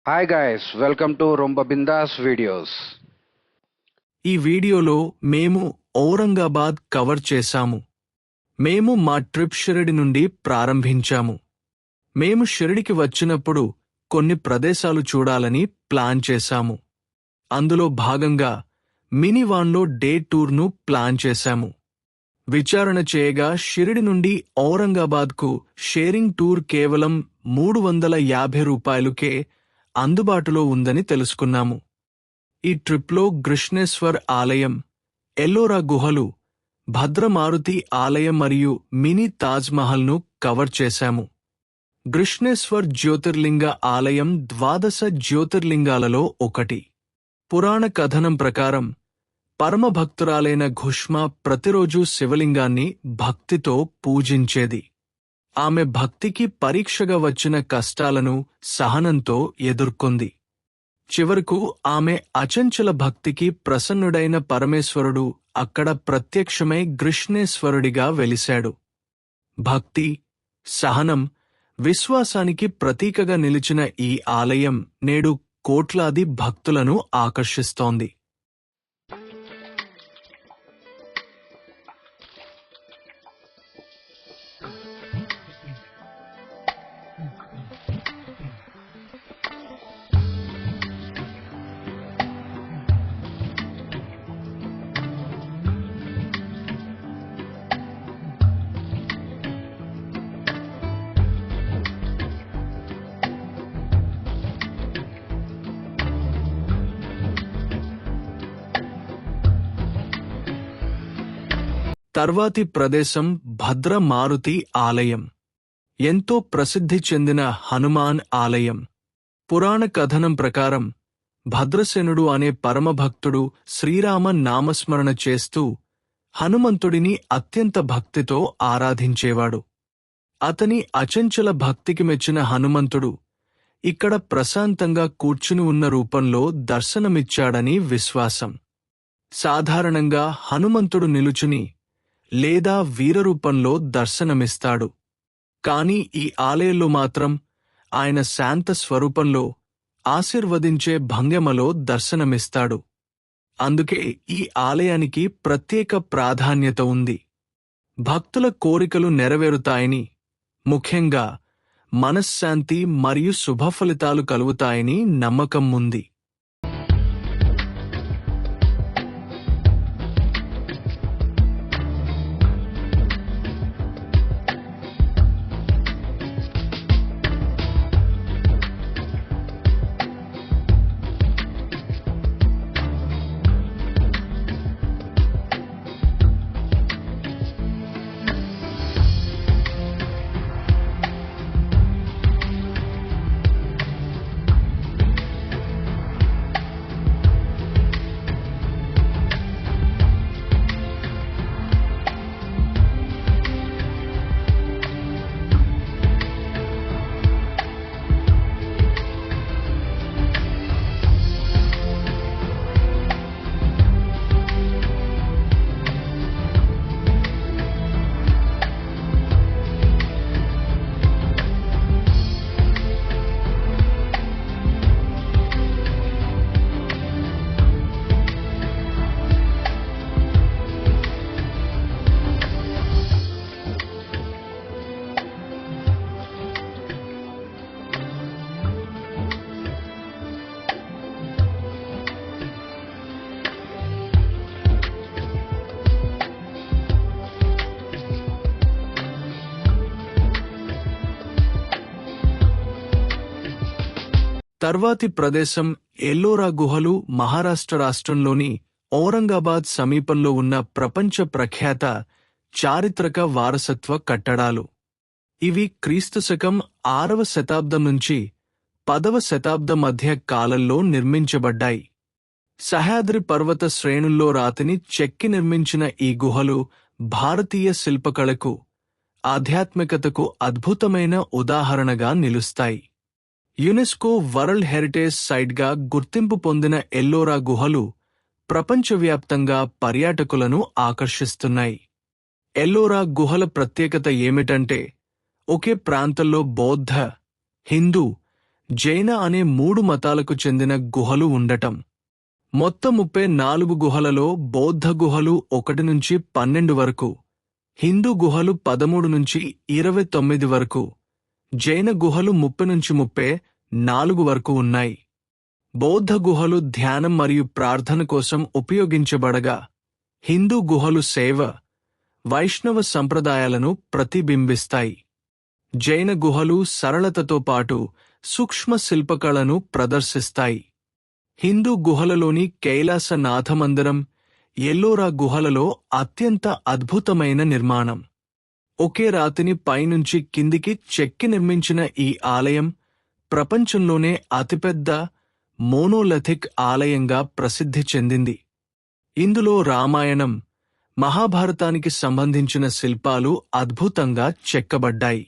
Hi guys, welcome to Romba Bindas videos. ఈ వీడియోలో మేము ఔరంగాబాద్ కవర్ చేశాము. మేము మా ట్రిప్ షిరిడి నుండి ప్రారంభించాము. మేము షిరిడికి వచ్చినప్పుడు కొన్ని ప్రదేశాలు చూడాలని ప్లాన్ చేశాము. అందులో భాగంగా మినీ వాన్లో డే టూర్ను ప్లాన్ చేశాము. విచారణ చేయగా షిరిడి నుండి ఔరంగాబాద్కు షేరింగ్ టూర్ కేవలం 350 రూపాయలుకే అందుబాటులో ఉందని తెలుసుకున్నాము. ఈ ట్రిప్లో గృష్ణేశ్వర్ ఆలయం, ఎల్లోరా గుహలు, భద్రమారుతి ఆలయం మరియు మినీ తాజ్మహల్ను కవర్ చేశాము. గృష్ణేశ్వర్ జ్యోతిర్లింగ ఆలయం 12 జ్యోతిర్లింగాలలో ఒకటి. పురాణ కథనం ప్రకారం పరమభక్తురాలైన ఘుష్మ ప్రతిరోజూ శివలింగాన్ని భక్తితో పూజించేది. ఆమె భక్తికి పరీక్షగా వచ్చిన కష్టాలను సహనంతో ఎదుర్కొంది. చివరకు ఆమె అచంచల భక్తికి ప్రసన్నుడైన పరమేశ్వరుడు అక్కడ ప్రత్యక్షమై గృష్ణేశ్వరుడిగా వెలిశాడు. భక్తి, సహనం, విశ్వాసానికి ప్రతీకగా నిలిచిన ఈ ఆలయం నేడు కోట్లాది భక్తులను ఆకర్షిస్తోంది. తర్వాతి ప్రదేశం భద్రమారుతి ఆలయం. ఎంతో ప్రసిద్ధి చెందిన హనుమాన్ ఆలయం. పురాణ కథనం ప్రకారం భద్రసేనుడు అనే పరమభక్తుడు శ్రీరామ నామస్మరణ చేస్తూ హనుమంతుడిని అత్యంత భక్తితో ఆరాధించేవాడు. అతని అచంచల భక్తికి మెచ్చిన హనుమంతుడు ఇక్కడ ప్రశాంతంగా కూర్చుని ఉన్న రూపంలో దర్శనమిచ్చాడని విశ్వాసం. సాధారణంగా హనుమంతుడు నిలుచుని లేదా వీరరూపంలో దర్శనమిస్తాడు. కాని ఈ ఆలయంలో మాత్రం ఆయన శాంత స్వరూపంలో ఆశీర్వదించే భంగిమలో దర్శనమిస్తాడు. అందుకే ఈ ఆలయానికి ప్రత్యేక ప్రాధాన్యత ఉంది. భక్తుల కోరికలు నెరవేరుతాయని, ముఖ్యంగా మనశ్శాంతి మరియు శుభఫలితాలు కలుగుతాయని నమ్మకం ఉంది. తర్వాతి ప్రదేశం ఎల్లోరా గుహలు. మహారాష్ట్ర రాష్ట్రంలోని ఔరంగాబాద్ సమీపంలో ఉన్న ప్రపంచ ప్రఖ్యాత చారిత్రక వారసత్వ కట్టడాలు. ఇవి క్రీస్తుశకం 6వ శతాబ్దం నుంచి 10వ శతాబ్దం మధ్య కాలంలో నిర్మించబడ్డాయి. సహ్యాద్రి పర్వత శ్రేణుల్లో రాతిని చెక్కి నిర్మించిన ఈ గుహలు భారతీయ శిల్పకళకు, ఆధ్యాత్మికతకు అద్భుతమైన ఉదాహరణగా నిలుస్తాయి. యునెస్కో వరల్డ్ హెరిటేజ్ సైట్గా గుర్తింపు పొందిన ఎల్లోరా గుహలు ప్రపంచవ్యాప్తంగా పర్యాటకులను ఆకర్షిస్తున్నాయి. ఎల్లోరా గుహల ప్రత్యేకత ఏమిటంటే ఒకే ప్రాంతంలో బౌద్ధ, హిందూ, జైన అనే 3 మతాలకు చెందిన గుహలు ఉండటం. మొత్తం 34 గుహలలో బౌద్ధ గుహలు 1 నుంచి 12 వరకు, హిందూ గుహలు 13 నుంచి 29 వరకు, జైన గుహలు 30 నుంచి 34 వరకు ఉన్నాయి. బౌద్ధ గుహలు ధ్యానం మరియు ప్రార్థన కోసం ఉపయోగించబడగా, హిందూ గుహలు సేవ, వైష్ణవ సంప్రదాయాలను ప్రతిబింబిస్తాయి. జైన గుహలు సరళతతో పాటు సూక్ష్మ శిల్పకళను ప్రదర్శిస్తాయి. హిందూ గుహలలోని కైలాస నాథమందిరం, ఎల్లోరా గుహలలో అత్యంత అద్భుతమైన నిర్మాణం. ఒకే రాతిని పైనుంచి కిందికి చెక్కి నిర్మించిన ఈ ఆలయం ప్రపంచంలోనే అతిపెద్ద మోనోలిథిక్ ఆలయంగా ప్రసిద్ధి చెందింది. ఇందులో రామాయణం, మహాభారతానికి సంబంధించిన శిల్పాలు అద్భుతంగా చెక్కబడ్డాయి.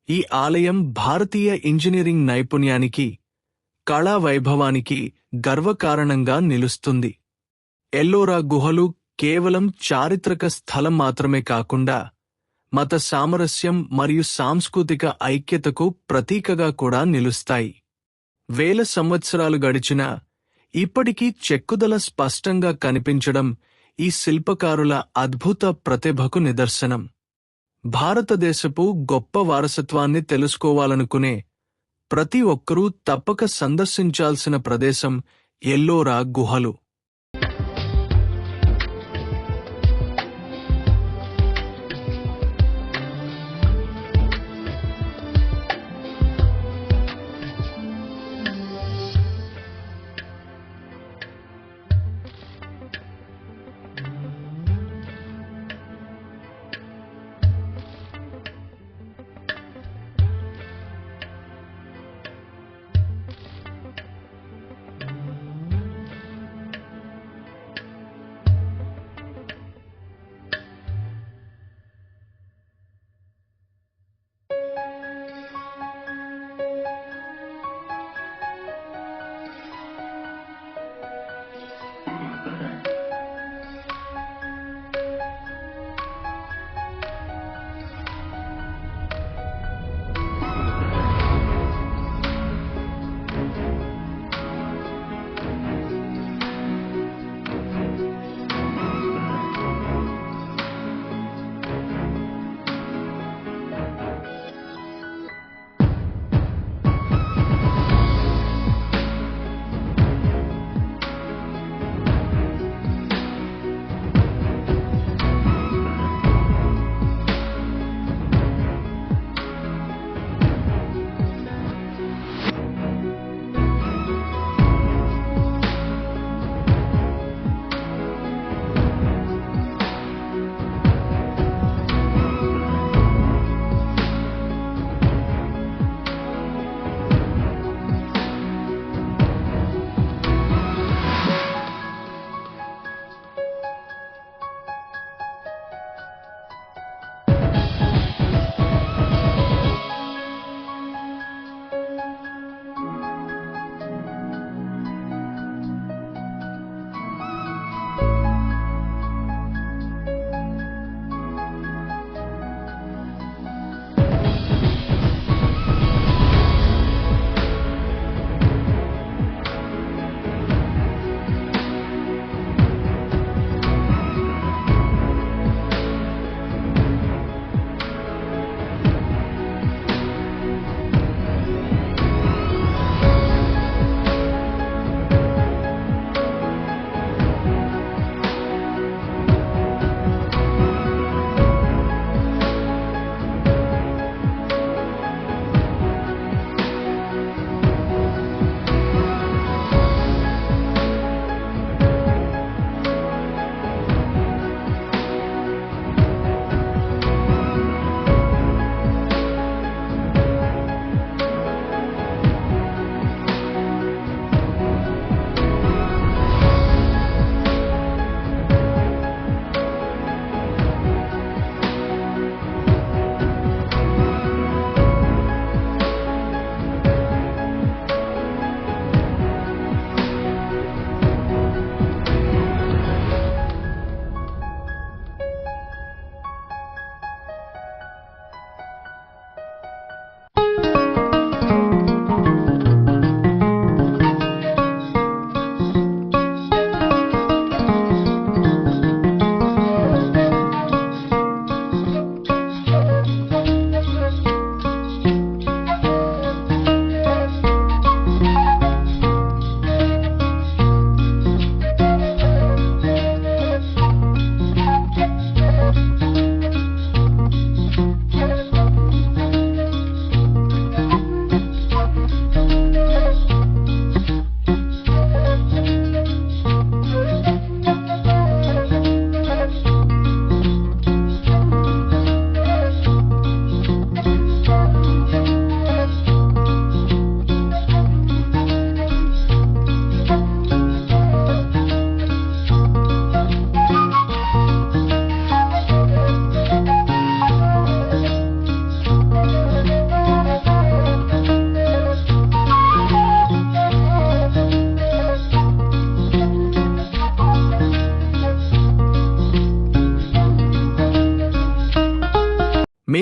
ఈ ఆలయం భారతీయ ఇంజనీరింగ్ నైపుణ్యానికి, కళా వైభవానికి గర్వకారణంగా నిలుస్తుంది. ఎల్లోరా గుహలు కేవలం చారిత్రక స్థలం మాత్రమే కాకుండా మత సామరస్యం మరియు సాంస్కృతిక ఐక్యతకు ప్రతీకగా కూడా నిలుస్తాయి. వేల సంవత్సరాలు గడిచినా ఇప్పటికీ చెక్కుదల స్పష్టంగా కనిపించడం ఈ శిల్పకారుల అద్భుత ప్రతిభకు నిదర్శనం. భారతదేశపు గొప్ప వారసత్వాన్ని తెలుసుకోవాలనుకునే ప్రతి ఒక్కరూ తప్పక సందర్శించాల్సిన ప్రదేశం ఎల్లోరా గుహలు.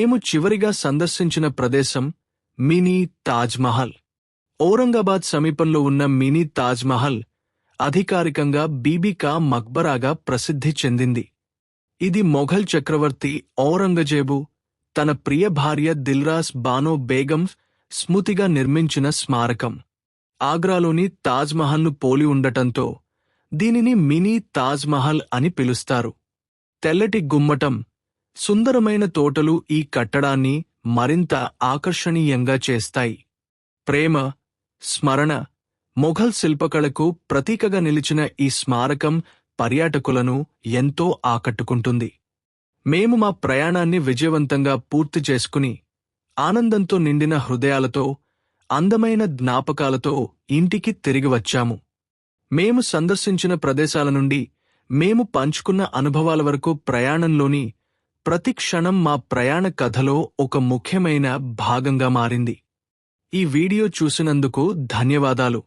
మేము చివరిగా సందర్శించిన ప్రదేశం మినీ తాజ్ మహల్. ఔరంగాబాద్ సమీపంలో ఉన్న మినీ తాజ్ మహల్ అధికారికంగా బీబీ-కా మక్బరాగా ప్రసిద్ధి చెందింది. ఇది మొఘల్ చక్రవర్తి ఔరంగజేబు తన ప్రియ భార్య దిల్రాస్ బానో బేగం స్మృతిగా నిర్మించిన స్మారకం. ఆగ్రాలోని తాజ్ మహల్ను పోలి ఉండటంతో దీనిని మినీ తాజ్ మహల్ అని పిలుస్తారు. తెల్లటి గుమ్మటం, సుందరమైన తోటలు ఈ కట్టడాన్ని మరింత ఆకర్షణీయంగా చేస్తాయి. ప్రేమ, స్మరణ, మొఘల్ శిల్పకళకు ప్రతీకగా నిలిచిన ఈ స్మారకం పర్యాటకులను ఎంతో ఆకట్టుకుంటుంది. మేము మా ప్రయాణాన్ని విజయవంతంగా పూర్తి చేసుకుని ఆనందంతో నిండిన హృదయాలతో, అందమైన జ్ఞాపకాలతో ఇంటికి తిరిగి వచ్చాము. మేము సందర్శించిన ప్రదేశాల నుండి మేము పంచుకున్న అనుభవాల వరకు ప్రయాణంలోని ప్రతి క్షణం మా ప్రయాణ కథలో ఒక ముఖ్యమైన భాగంగా మారింది. ఈ వీడియో చూసినందుకు ధన్యవాదాలు.